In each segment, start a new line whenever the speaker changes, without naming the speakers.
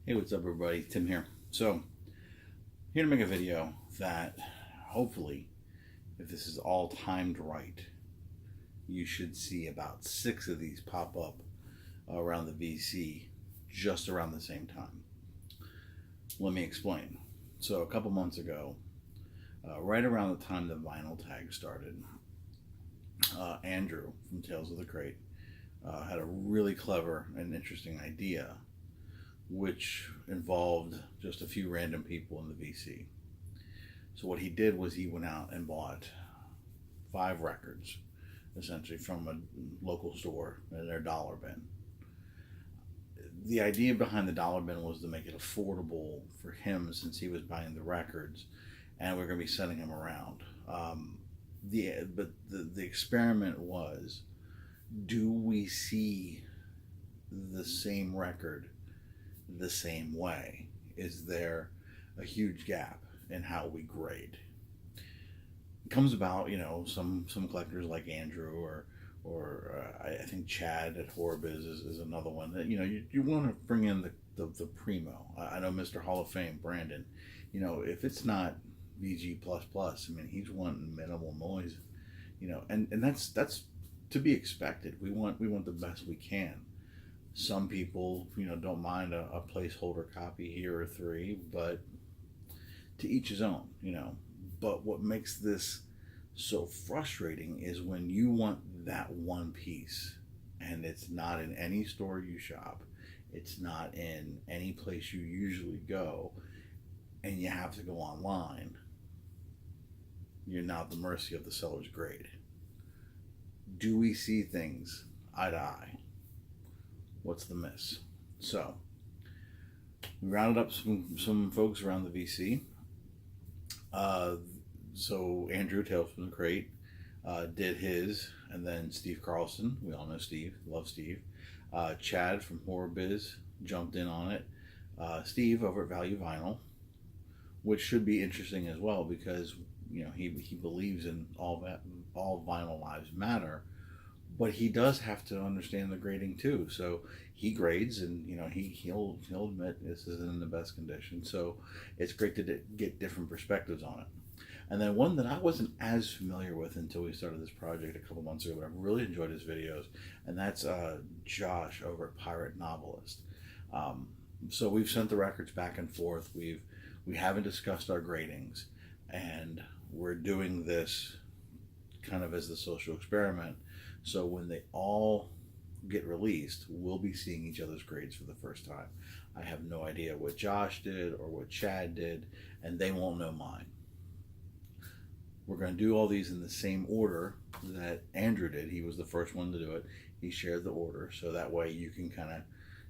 Hey, what's up, everybody? Tim here. So, here to make a video that hopefully, if this is all timed right, you should see about 6 of these pop up around the VC just around the same time. Let me explain. So, a couple months ago, right around the time the vinyl tag started, Andrew from Tales of the Crate had a really clever and interesting idea which involved just a few random people in the VC. So what he did was he went out and bought 5 records, essentially from a local store in their dollar bin. The idea behind the dollar bin was to make it affordable for him since he was buying the records, and we're going to be sending him around. The experiment was: do we see the same record the same way? Is there a huge gap in how we grade? It comes about, some collectors like Andrew or I think Chad at Horrorbiz is another one that you want to bring in the primo. I know Mr. Hall of Fame Brandon. If it's not VG plus, I mean he's wanting minimal noise. And that's to be expected. We want the best we can. Some people, don't mind a placeholder copy here or 3, but to each his own, But what makes this so frustrating is when you want that one piece and it's not in any store you shop, it's not in any place you usually go, and you have to go online. You're now at the mercy of the seller's grade. Do we see things eye to eye? What's the miss? So we rounded up some folks around the VC. So Andrew Tales from the Crate did his, and then Steve Carlson, we all know Steve, love Steve. Chad from Horrorbiz jumped in on it. Steve over at Value Vinyl, which should be interesting as well because he believes in all vinyl lives matter. But he does have to understand the grading too. So he grades, and he'll admit this isn't in the best condition. So it's great to get different perspectives on it. And then one that I wasn't as familiar with until we started this project a couple months ago, but I've really enjoyed his videos, and that's Josh over at Pirate Novelist. So we've sent the records back and forth. We haven't discussed our gradings, and we're doing this kind of as the social experiment. So when they all get released, we'll be seeing each other's grades for the first time. I have no idea what Josh did or what Chad did, and they won't know mine. We're going to do all these in the same order that Andrew did. He was the first one to do it. He shared the order, so that way you can kind of,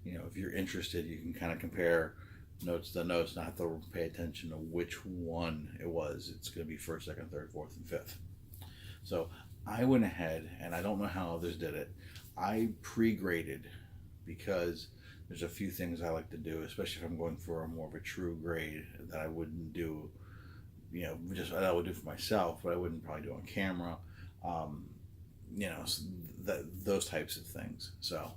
if you're interested, you can kind of compare notes to notes, not have to pay attention to which one it was. It's going to be first, second, third, fourth, and fifth. So I went ahead, and I don't know how others did it. I pre-graded because there's a few things I like to do, especially if I'm going for a more of a true grade that I wouldn't do, just that I would do for myself, but I wouldn't probably do on camera, those types of things. So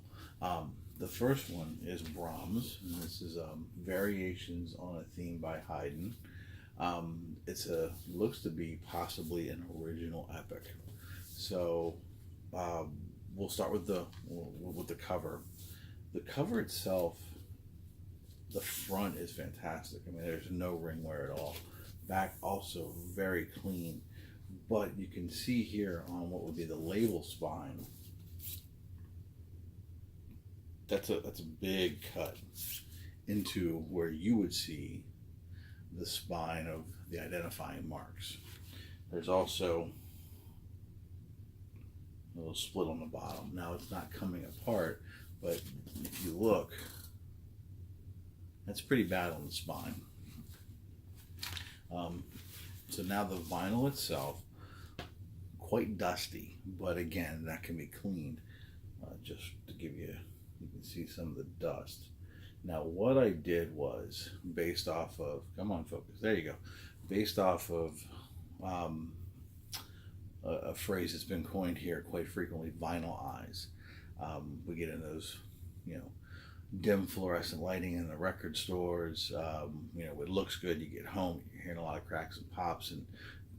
the first one is Brahms, and this is Variations on a Theme by Haydn. Looks to be possibly an original epic. So we'll start with the cover. The cover itself, the front is fantastic. I mean, there's no ring wear at all. Back also very clean, but you can see here on what would be the label spine, that's a big cut into where you would see the spine of the identifying marks. There's also a little split on the bottom. Now it's not coming apart, but if you look, that's pretty bad on the spine. So now the vinyl itself, quite dusty, but again, that can be cleaned. Just to give you can see some of the dust. Now what I did was, based off of, come on focus, there you go, based off of a phrase that's been coined here quite frequently, vinyl eyes. We get in those, dim fluorescent lighting in the record stores. It looks good. You get home, you're hearing a lot of cracks and pops, and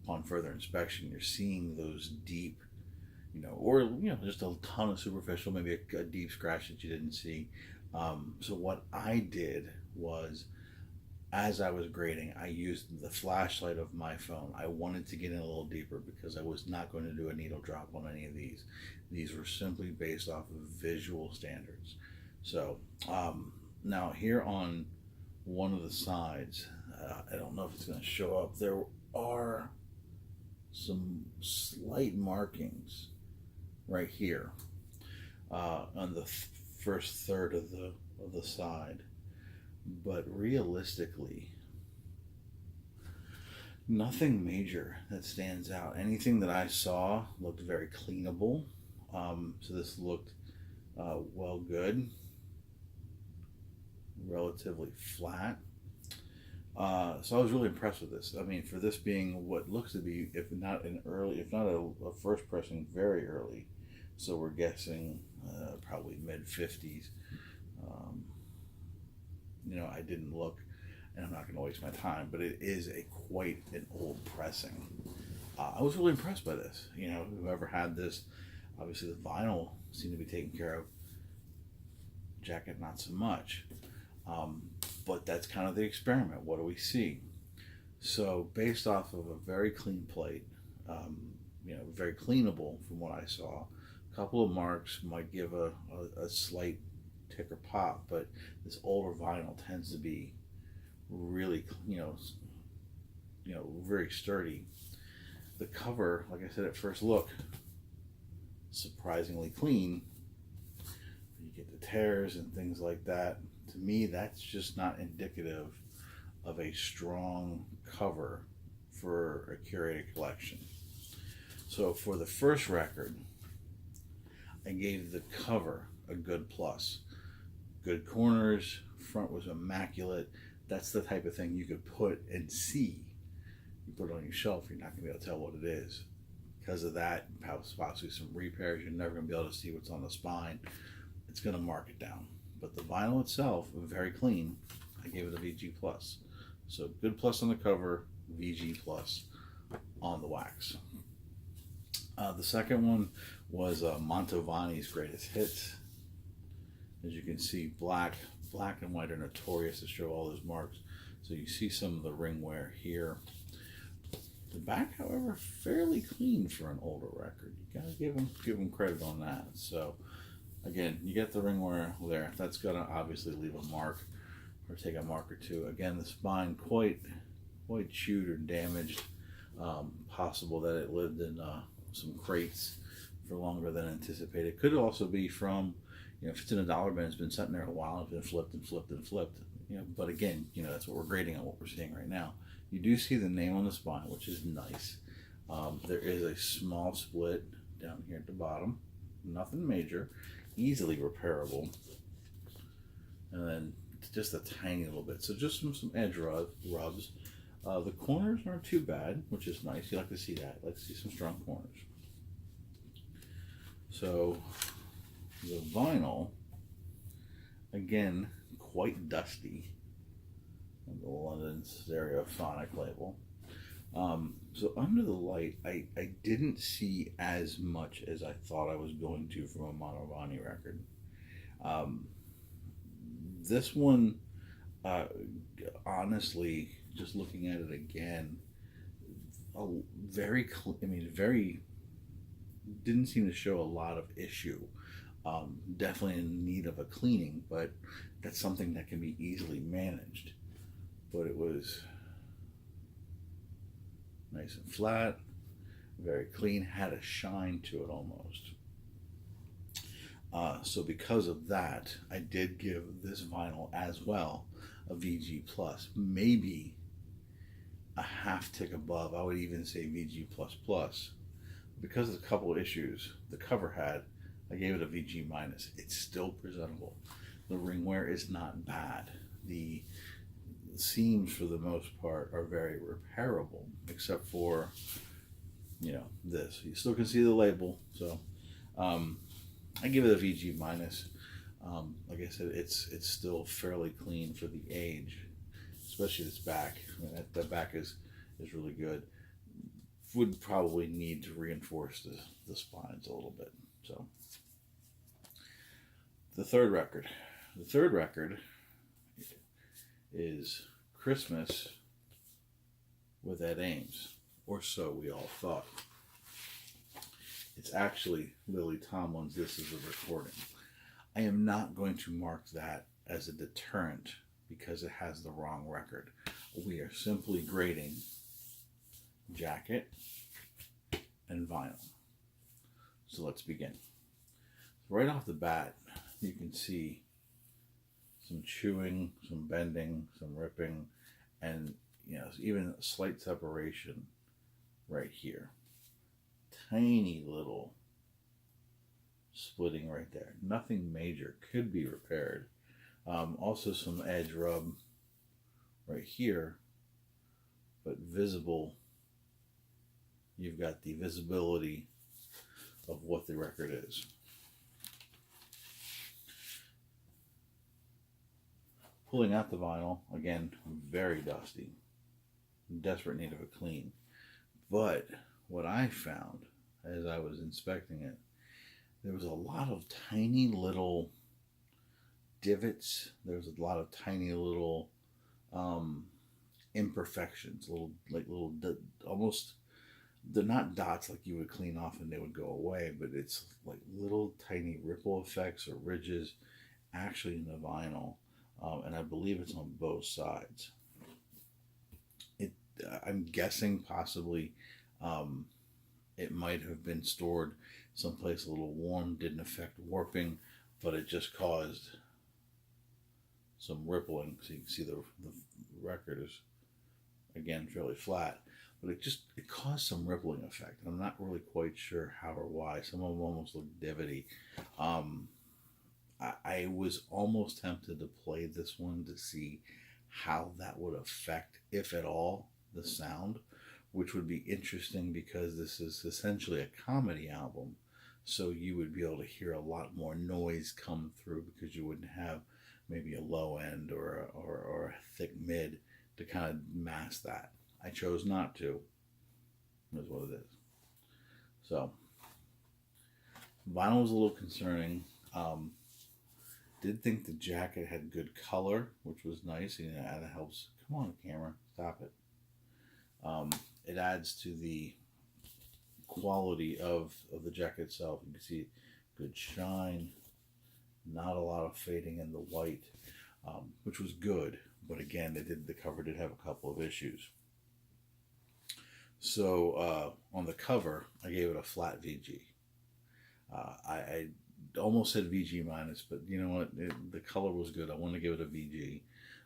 upon further inspection, you're seeing those deep, or just a ton of superficial, maybe a deep scratch that you didn't see. So what I did was, as I was grading, I used the flashlight of my phone. I wanted to get in a little deeper because I was not going to do a needle drop on any of these. These were simply based off of visual standards. So now here on one of the sides, I don't know if it's going to show up. There are some slight markings right here on the first third of the side, but realistically, nothing major that stands out. Anything that I saw looked very cleanable. So this looked well good, relatively flat. So I was really impressed with this. I mean, for this being what looks to be, if not a first pressing, very early. So we're guessing probably mid 50s. I didn't look, and I'm not going to waste my time, but it is quite an old pressing. I was really impressed by this. Whoever had this, obviously the vinyl seemed to be taken care of. Jacket, not so much. But that's kind of the experiment. What do we see? So based off of a very clean plate, very cleanable from what I saw, a couple of marks might give a slight tick or pop, but this older vinyl tends to be really, very sturdy. The cover, like I said at first look, surprisingly clean. You get the tears and things like that. To me, that's just not indicative of a strong cover for a curated collection. So for the first record, I gave the cover a good plus. Good corners, front was immaculate. That's the type of thing you could put and see. You put it on your shelf, you're not going to be able to tell what it is. Because of that, possibly some repairs, you're never going to be able to see what's on the spine. It's going to mark it down. But the vinyl itself, very clean. I gave it a VG plus. So good plus on the cover, VG plus on the wax. The second one was Mantovani's Greatest Hits. As you can see, black and white are notorious to show all those marks. So you see some of the ring wear here. The back, however, fairly clean for an older record. You gotta give them credit on that. So again, you get the ring wear there. That's gonna obviously leave a mark or take a mark or two. Again, the spine quite chewed or damaged. Possible that it lived in some crates for longer than anticipated. Could also be from, if it's in a dollar bin, it's been sitting there a while, it's been flipped and flipped and flipped. But again, that's what we're grading on what we're seeing right now. You do see the name on the spine, which is nice. There is a small split down here at the bottom. Nothing major, easily repairable. And then just a tiny little bit. So just some edge rubs. The corners aren't too bad, which is nice. You like to see that. Like to see some strong corners. So the vinyl, again, quite dusty. The London Stereophonic label. So under the light, I didn't see as much as I thought I was going to from a Mantovani record. This one, honestly, just looking at it again, very didn't seem to show a lot of issue. Definitely in need of a cleaning, but that's something that can be easily managed. But it was nice and flat, very clean, had a shine to it almost. So because of that, I did give this vinyl as well a VG plus, maybe a half tick above. I would even say VG plus plus. Because of a couple of issues the cover had, I gave it a VG minus. It's still presentable. The ring wear is not bad. The seams for the most part are very repairable, except for this. You still can see the label, so I give it a VG minus. Like I said, it's still fairly clean for the age, especially this back. I mean, that back is really good. Would probably need to reinforce the spines a little bit. So the third record. The third record is Christmas with Ed Ames, or so we all thought. It's actually Lily Tomlin's This Is a Recording. I am not going to mark that as a deterrent because it has the wrong record. We are simply grading jacket and vinyl. So let's begin. Right off the bat, you can see some chewing, some bending, some ripping, and even a slight separation right here. Tiny little splitting right there. Nothing major, could be repaired. Also some edge rub right here, but visible. You've got the visibility of what the record is. Pulling out the vinyl, again, very dusty. In desperate need of a clean. But what I found as I was inspecting it, there was a lot of tiny little divots. There was a lot of tiny little imperfections, almost, they're not dots like you would clean off and they would go away, but it's like little tiny ripple effects or ridges actually in the vinyl. And I believe it's on both sides. I'm guessing possibly it might have been stored someplace a little warm, didn't affect warping, but it just caused some rippling. So you can see the record is, again, fairly flat, but it caused some rippling effect. I'm not really quite sure how or why. Some of them almost look divotty. I was almost tempted to play this one to see how that would affect, if at all, the sound, which would be interesting because this is essentially a comedy album. So you would be able to hear a lot more noise come through because you wouldn't have maybe a low end or a thick mid to kind of mask that. I chose not to. That's what it is. So vinyl was a little concerning. Did think the jacket had good color, which was nice. That helps. Come on, camera, stop it. It adds to the quality of the jacket itself. You can see good shine, not a lot of fading in the white, which was good. But again, the cover did have a couple of issues. So on the cover, I gave it a flat VG. I almost said VG minus, but you know what? The color was good. I wanted to give it a VG.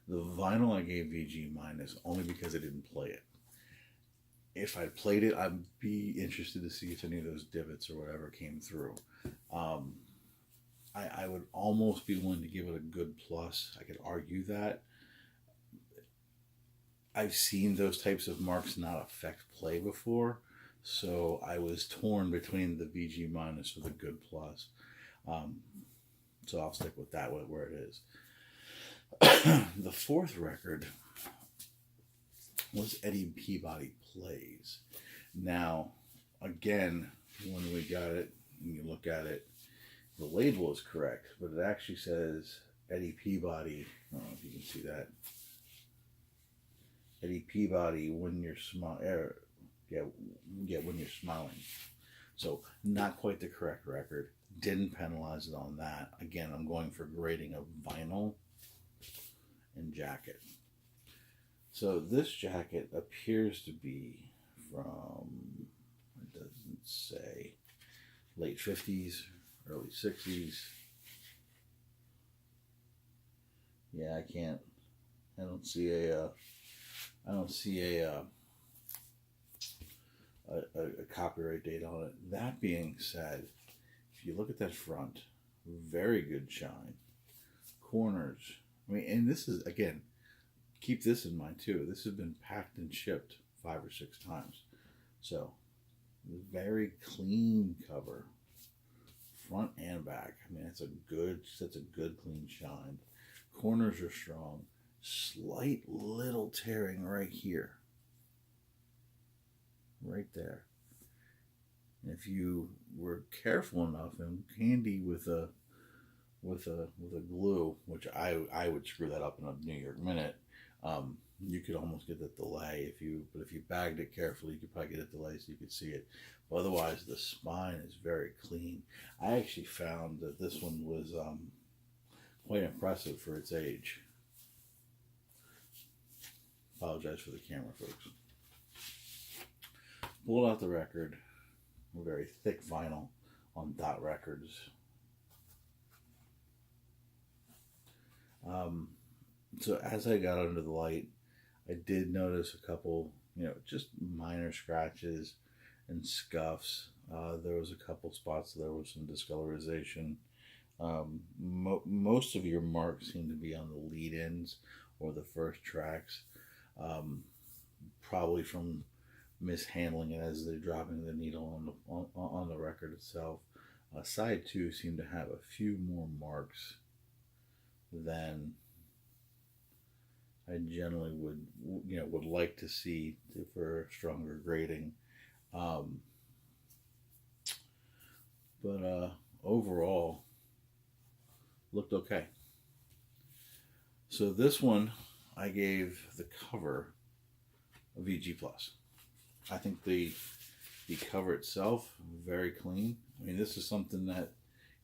The vinyl I gave VG minus only because I didn't play it. If I played it, I'd be interested to see if any of those divots or whatever came through. I would almost be willing to give it a good plus. I could argue that. I've seen those types of marks not affect play before, so I was torn between the VG minus or the good plus. So I'll stick with that where it is. The fourth record was Eddie Peabody Plays. Now, again, when we got it and you look at it, the label is correct, but it actually says Eddie Peabody. I don't know if you can see that. Eddie Peabody when you're smiling. When you're smiling. So not quite the correct record. Didn't penalize it on that. Again, I'm going for grading of vinyl and jacket. So this jacket appears to be from, it doesn't say, late 50s, early 60s. Yeah, I don't see a copyright date on it. That being said, if you look at that front, very good shine. Corners, and this is, again, keep this in mind too. This has been packed and shipped 5 or 6 times. So, very clean cover. front and back. I mean, that's a good clean shine. Corners are strong. Slight little tearing right here. Right there. And if you were careful enough and handy with a glue, which I would screw that up in a New York minute, you could almost get the delay but if you bagged it carefully, you could probably get a delay so you could see it. But otherwise, the spine is very clean. I actually found that this one was quite impressive for its age. Apologize for the camera, folks. Pulled out the record. Very thick vinyl on Dot Records. So as I got under the light, I did notice a couple, just minor scratches and scuffs. There was a couple spots there was some discolorization. Most of your marks seem to be on the lead-ins or the first tracks, probably from mishandling it as they're dropping the needle on the record itself. Side 2 seemed to have a few more marks than I generally would like to see for stronger grading. But overall, looked okay. So this one, I gave the cover a VG+. I think the cover itself, very clean. I mean, this is something that,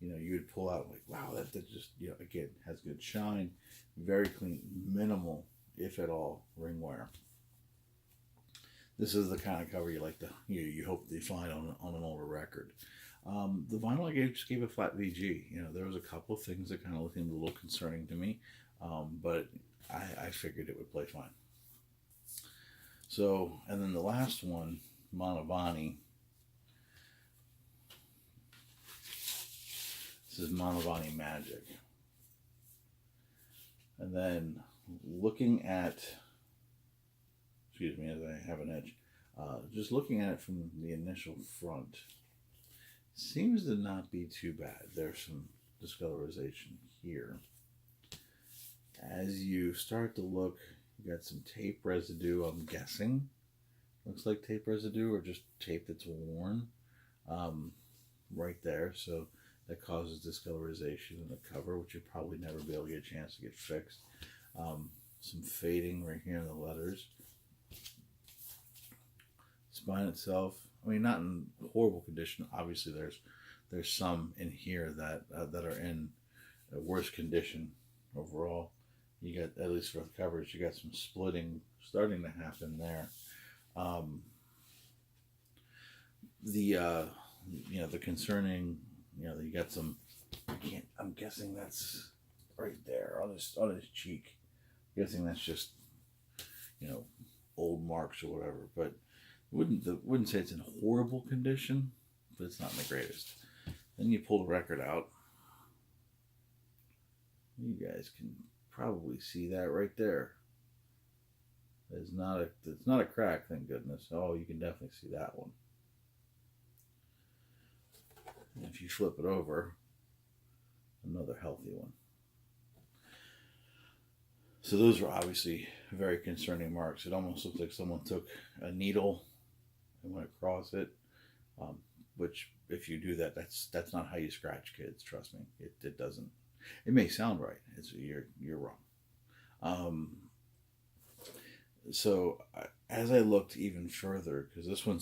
you would pull out like, wow, that just, again, has good shine. Very clean, minimal, if at all, ring wear. This is the kind of cover you like to, you hope they find on an older record. The vinyl I just gave a flat VG. There was a couple things that kind of seemed a little concerning to me, but I figured it would play fine. So, and then the last one, Mantovani. This is Mantovani Magic. And then looking at, excuse me as I have an edge, just looking at it from the initial front, seems to not be too bad. There's some discolorization here. As you start to look, you got some tape residue, I'm guessing. Looks like tape residue or just tape that's worn right there. So that causes discolorization in the cover, which you'll probably never be able to get a chance to get fixed. Some fading right here in the letters. Spine itself, I mean, not in horrible condition. Obviously, there's some in here that are in worse condition overall. You got, at least for the covers, you got some splitting starting to happen there. The concerning, you got some. I'm guessing that's right there on his cheek. I'm guessing that's just, old marks or whatever. But wouldn't say it's in horrible condition, but it's not in the greatest. Then you pull the record out. You guys can probably see that right there. It's not a crack, thank goodness. Oh, you can definitely see that one. And if you flip it over, another healthy one. So those are obviously very concerning marks. It almost looks like someone took a needle and went across it, which if you do that, that's not how you scratch kids. Trust me, it doesn't. It may sound right. You're wrong. So as I looked even further, because this one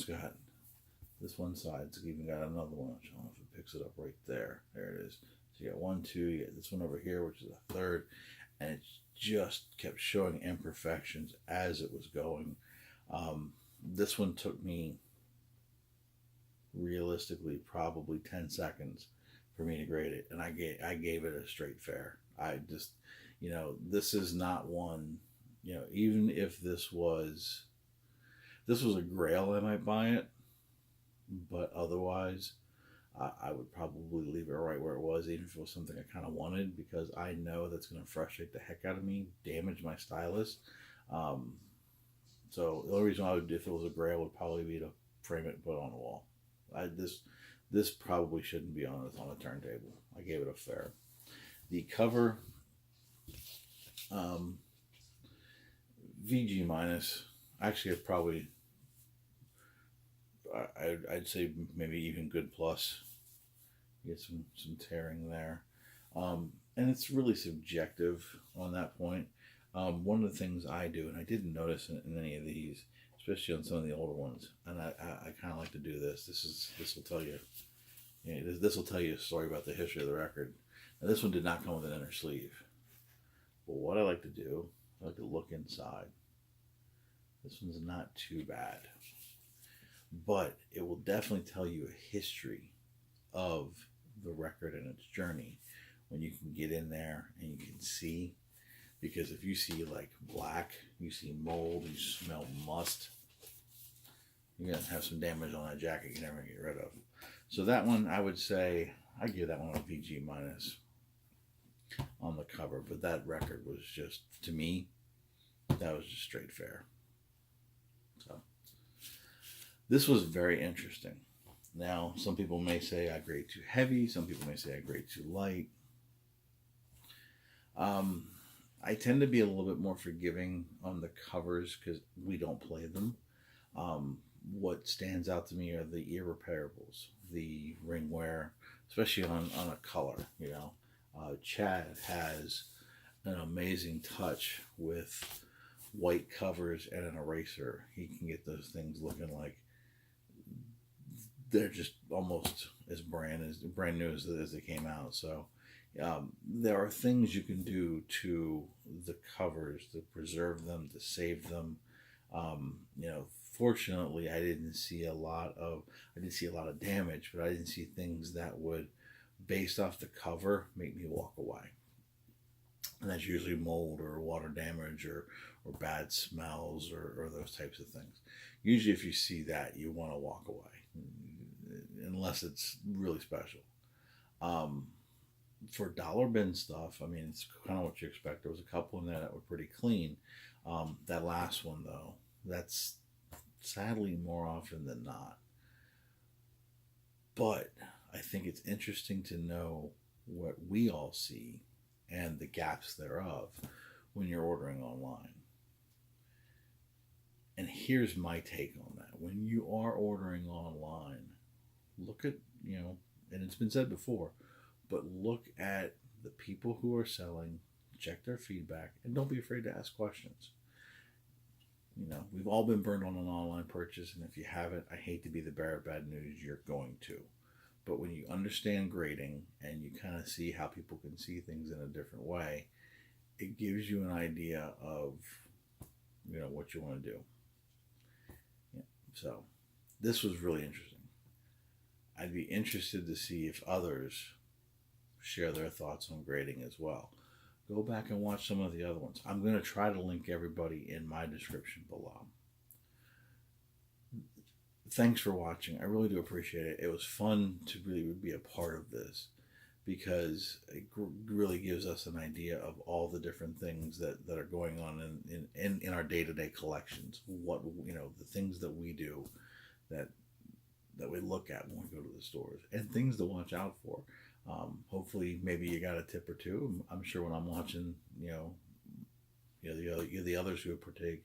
side's even got another one. I don't know if it picks it up right there. There it is. So you got 1, 2. You got this one over here, which is a third, and it just kept showing imperfections as it was going. This one took me realistically probably 10 seconds for me to grade it, and I gave it a straight fair. I just, this is not one, even if this was a grail, I might buy it, but otherwise I would probably leave it right where it was, even if it was something I kind of wanted, because I know that's going to frustrate the heck out of me, damage my stylus. So the only reason I would, if it was a grail, would probably be to frame it and put it on the wall. This probably shouldn't be on a turntable. I gave it a fair. The cover, VG minus. Actually, it's probably, I'd say maybe even good plus. You get some tearing there. And it's really subjective on that point. One of the things I do, and I didn't notice in any of these, especially on some of the older ones, and I kind of like to do this. This will tell you, this will tell you a story about the history of the record. Now, this one did not come with an inner sleeve, but what I like to do, I like to look inside. This one's not too bad, but it will definitely tell you a history of the record and its journey when you can get in there and you can see. Because if you see like black, you see mold, you smell must, you're gonna have some damage on that jacket you never get rid of. So that one, I would say, I give that one a VG minus on the cover. But that record was just, to me, that was just straight fair. So this was very interesting. Now, some people may say I grade too heavy. Some people may say I grade too light. I tend to be a little bit more forgiving on the covers because we don't play them. What stands out to me are the irreparables, the ring wear, especially on a color. Chad has an amazing touch with white covers and an eraser. He can get those things looking like they're just almost as brand new as they came out. So there are things you can do to the covers to preserve them, to save them. Fortunately, I didn't see a lot of damage, but I didn't see things that would, based off the cover, make me walk away. And that's usually mold or water damage or bad smells or those types of things. Usually if you see that, you want to walk away, unless it's really special. For dollar bin stuff, I mean, it's kind of what you expect. There was a couple in there that were pretty clean. That last one, though, that's sadly more often than not. But I think it's interesting to know what we all see and the gaps thereof when you're ordering online. And here's my take on that. When you are ordering online, look at, and it's been said before, but look at the people who are selling, check their feedback, and don't be afraid to ask questions. We've all been burned on an online purchase, and if you haven't, I hate to be the bearer of bad news, you're going to. But when you understand grading and you kind of see how people can see things in a different way, it gives you an idea of, what you want to do. Yeah. So this was really interesting. I'd be interested to see if others share their thoughts on grading as well. Go back and watch some of the other ones. I'm going to try to link everybody in my description below. Thanks for watching. I really do appreciate it. It was fun to really be a part of this because it really gives us an idea of all the different things that are going on in our day-to-day collections. What, the things that we do that we look at when we go to the stores, and things to watch out for. Hopefully, maybe you got a tip or two. I'm sure when I'm watching, the others who partake,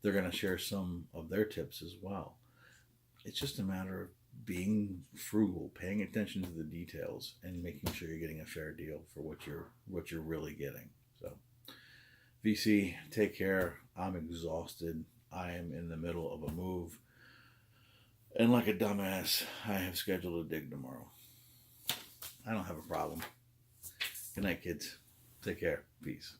they're going to share some of their tips as well. It's just a matter of being frugal, paying attention to the details, and making sure you're getting a fair deal for what you're really getting. So, VC, take care. I'm exhausted. I am in the middle of a move, and like a dumbass, I have scheduled a dig tomorrow. I don't have a problem. Good night, kids. Take care. Peace.